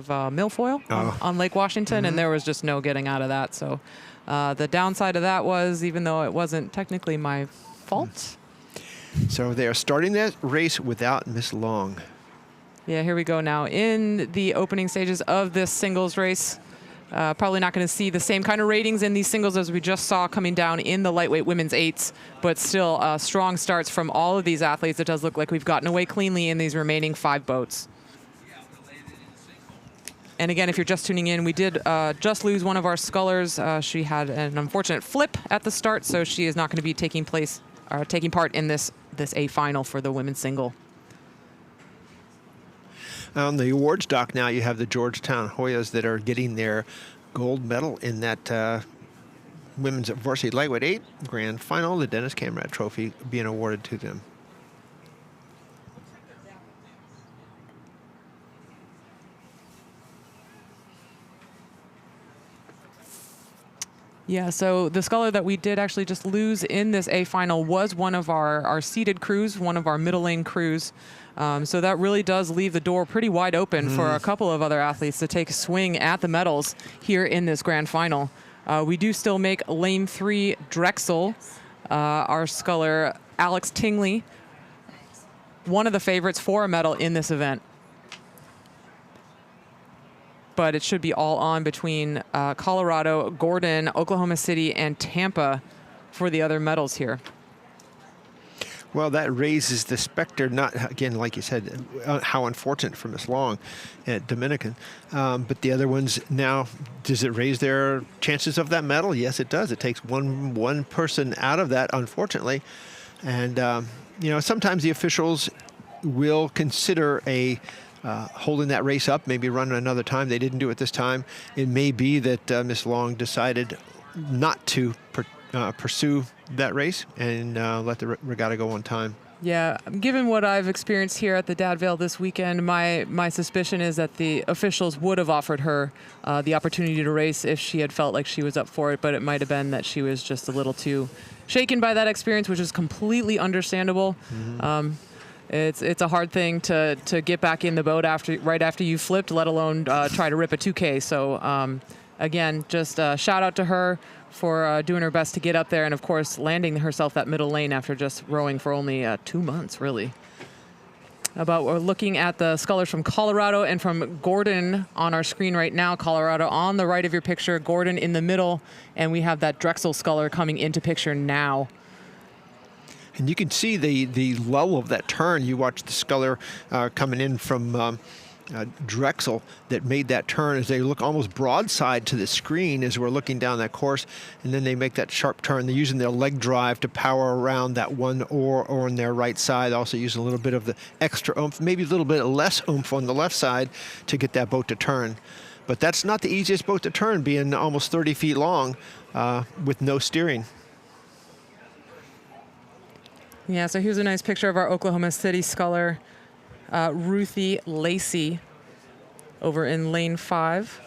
milfoil on Lake Washington, and there was just no getting out of that. So the downside of that was, even though it wasn't technically my fault. So they are starting that race without Miss Long. Yeah, here we go now in the opening stages of this singles race. Probably not going to see the same kind of ratings in these singles as we just saw coming down in the lightweight women's eights, but still strong starts from all of these athletes. It does look like we've gotten away cleanly in these remaining 5 boats. And again, if you're just tuning in, we did just lose one of our scullers. She had an unfortunate flip at the start, so she is not going to be taking part in this A final for the women's single. On the awards dock now, you have the Georgetown Hoyas that are getting their gold medal in that women's varsity lightweight 8 grand final, the Dennis Camrat Trophy being awarded to them. Yeah, so the sculler that we did actually just lose in this A final was one of our seeded crews, one of our middle lane crews. So that really does leave the door pretty wide open for a couple of other athletes to take a swing at the medals here in this grand final. We do still make lane 3 Drexel, our sculler Alex Tingley, one of the favorites for a medal in this event. But it should be all on between Colorado, Gordon, Oklahoma City, and Tampa for the other medals here. Well, that raises the specter, not, again, like you said, how unfortunate for Miss Long at Dominican. But the other ones now, does it raise their chances of that medal? Yes, it does. It takes one person out of that, unfortunately. And, you know, sometimes the officials will consider holding that race up, maybe run another time. They didn't do it this time. It may be that Miss Long decided not to pursue that race and let the regatta go on time. Yeah, given what I've experienced here at the Dad Vail this weekend, my suspicion is that the officials would have offered her the opportunity to race if she had felt like she was up for it, but it might have been that she was just a little too shaken by that experience, which is completely understandable. It's a hard thing to get back in the boat right after you flipped, let alone try to rip a 2K. So again, just shout out to her for doing her best to get up there and, of course, landing herself that middle lane after just rowing for only 2 months, really. We're looking at the scullers from Colorado and from Gordon on our screen right now. Colorado on the right of your picture, Gordon in the middle, and we have that Drexel sculler coming into picture now. And you can see the lull of that turn. You watch the sculler coming in from Drexel that made that turn as they look almost broadside to the screen as we're looking down that course. And then they make that sharp turn. They're using their leg drive to power around that one oar on their right side. Also using a little bit of the extra oomph, maybe a little bit less oomph on the left side to get that boat to turn. But that's not the easiest boat to turn, being almost 30 feet long with no steering. Yeah, so here's a nice picture of our Oklahoma City sculler, Ruthie Lacey, over in lane 5.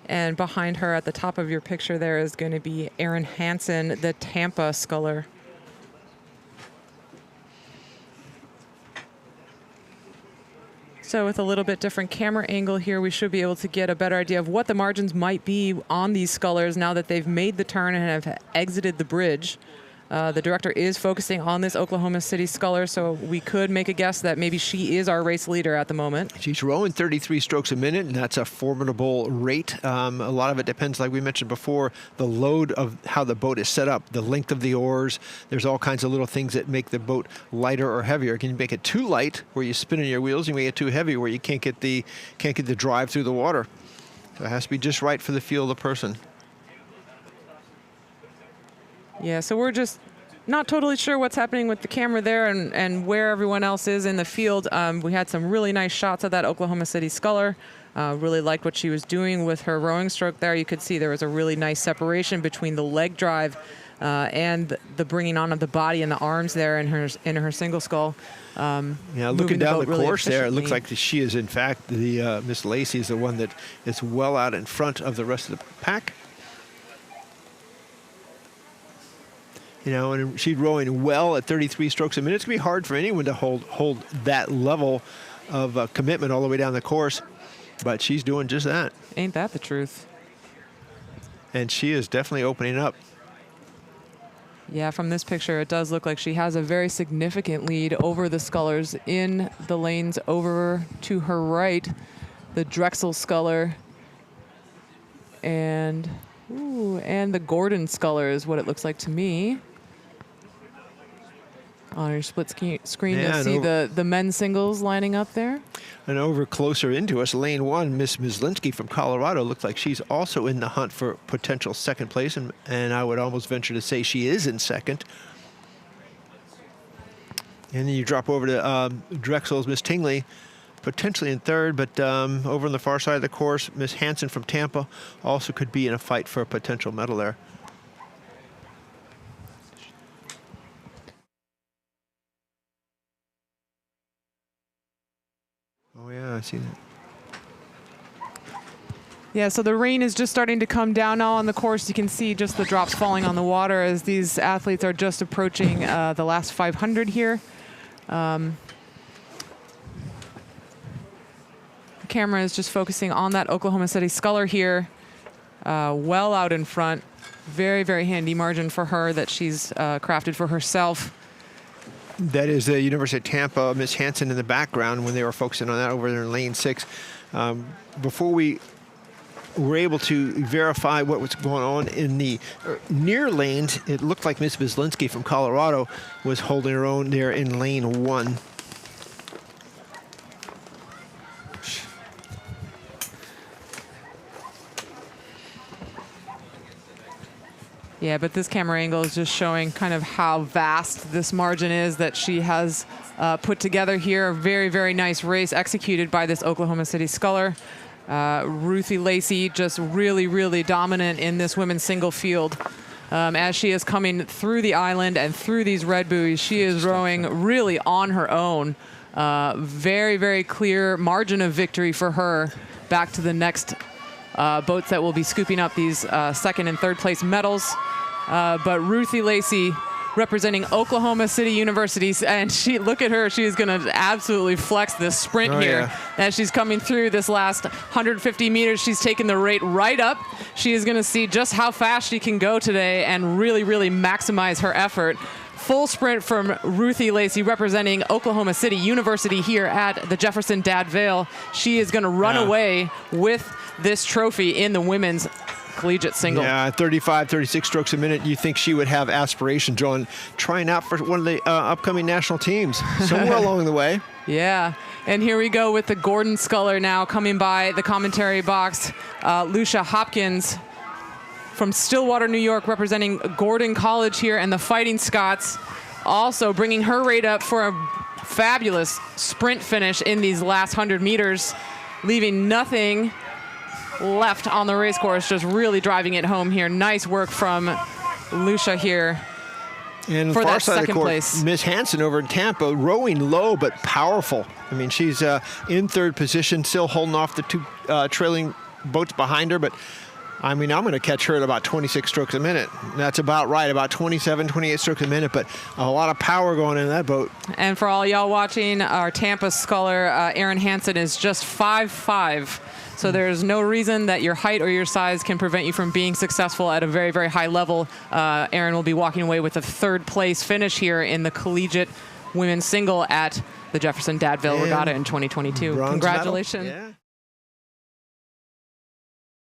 And behind her at the top of your picture there is going to be Erin Hansen, the Tampa sculler. So with a little bit different camera angle here, we should be able to get a better idea of what the margins might be on these scullers now that they've made the turn and have exited the bridge. The director is focusing on this Oklahoma City sculler, so we could make a guess that maybe she is our race leader at the moment. She's rowing 33 strokes a minute, and that's a formidable rate. A lot of it depends, like we mentioned before, the load of how the boat is set up, the length of the oars. There's all kinds of little things that make the boat lighter or heavier. Can you make it too light where you spin in your wheels? You make it too heavy where you can't get the drive through the water. So it has to be just right for the feel of the person. Yeah, so we're just not totally sure what's happening with the camera there and where everyone else is in the field. We had some really nice shots of that Oklahoma City sculler. Really liked what she was doing with her rowing stroke there. You could see there was a really nice separation between the leg drive and the bringing on of the body and the arms there in her single scull. Yeah, looking down the course there, it looks like she is, in fact, the Miss Lacey is the one that is well out in front of the rest of the pack. You know, and she's rowing well at 33 strokes a minute. It's going to be hard for anyone to hold that level of commitment all the way down the course. But she's doing just that. Ain't that the truth? And she is definitely opening up. Yeah, from this picture, it does look like she has a very significant lead over the scullers in the lanes over to her right. The Drexel sculler and the Gordon sculler is what it looks like to me. On your split screen, Yeah, you'll see the men's singles lining up there. And over closer into us, lane 1, Miss Mislinski from Colorado looks like she's also in the hunt for potential second place, and I would almost venture to say she is in second. And then you drop over to Drexel's Miss Tingley, potentially in third, but over on the far side of the course, Miss Hansen from Tampa also could be in a fight for a potential medal there. Oh, yeah, I see that. Yeah, so the rain is just starting to come down now on the course. You can see just the drops falling on the water as these athletes are just approaching the last 500 here. The camera is just focusing on that Oklahoma City sculler here, well out in front. Very, very handy margin for her that she's crafted for herself. That is the University of Tampa, Miss Hansen in the background when they were focusing on that over there in lane 6. Before we were able to verify what was going on in the near lanes, it looked like Miss Mislinski from Colorado was holding her own there in lane 1. Yeah, but this camera angle is just showing kind of how vast this margin is that she has put together here. A very, very nice race executed by this Oklahoma City sculler. Ruthie Lacey just really, really dominant in this women's single field. As she is coming through the island and through these red buoys, she is rowing really on her own. Very, very clear margin of victory for her back to the next boats that will be scooping up these second and third place medals. But Ruthie Lacey representing Oklahoma City University, and look at her, she's going to absolutely flex this sprint here. Yeah. As she's coming through this last 150 meters, she's taking the rate right up. She is going to see just how fast she can go today and really, really maximize her effort. Full sprint from Ruthie Lacey representing Oklahoma City University here at the Jefferson Dad Vail. She is going to run away with this trophy in the women's collegiate single. Yeah, 35, 36 strokes a minute. You think she would have aspirations on trying out for one of the upcoming national teams somewhere along the way. Yeah, and here we go with the Gordon sculler now coming by the commentary box. Lucia Hopkins from Stillwater, New York, representing Gordon College here, and the Fighting Scots also bringing her rate up for a fabulous sprint finish in these last 100 meters, leaving nothing left on the race course, just really driving it home here. Nice work from Lucia here. And for far that side second of the course, place. Miss Hansen over in Tampa, rowing low but powerful. I mean, she's in third position, still holding off the two trailing boats behind her, but I mean, I'm going to catch her at about 26 strokes a minute. That's about right, about 27, 28 strokes a minute, but a lot of power going in that boat. And for all y'all watching, our Tampa sculler, Erin Hansen, is just 5'5". So there's no reason that your height or your size can prevent you from being successful at a very, very high level. Erin will be walking away with a third place finish here in the collegiate women's single at the Jefferson Dad Vail Regatta in 2022. Bronze Congratulations. medal. Yeah.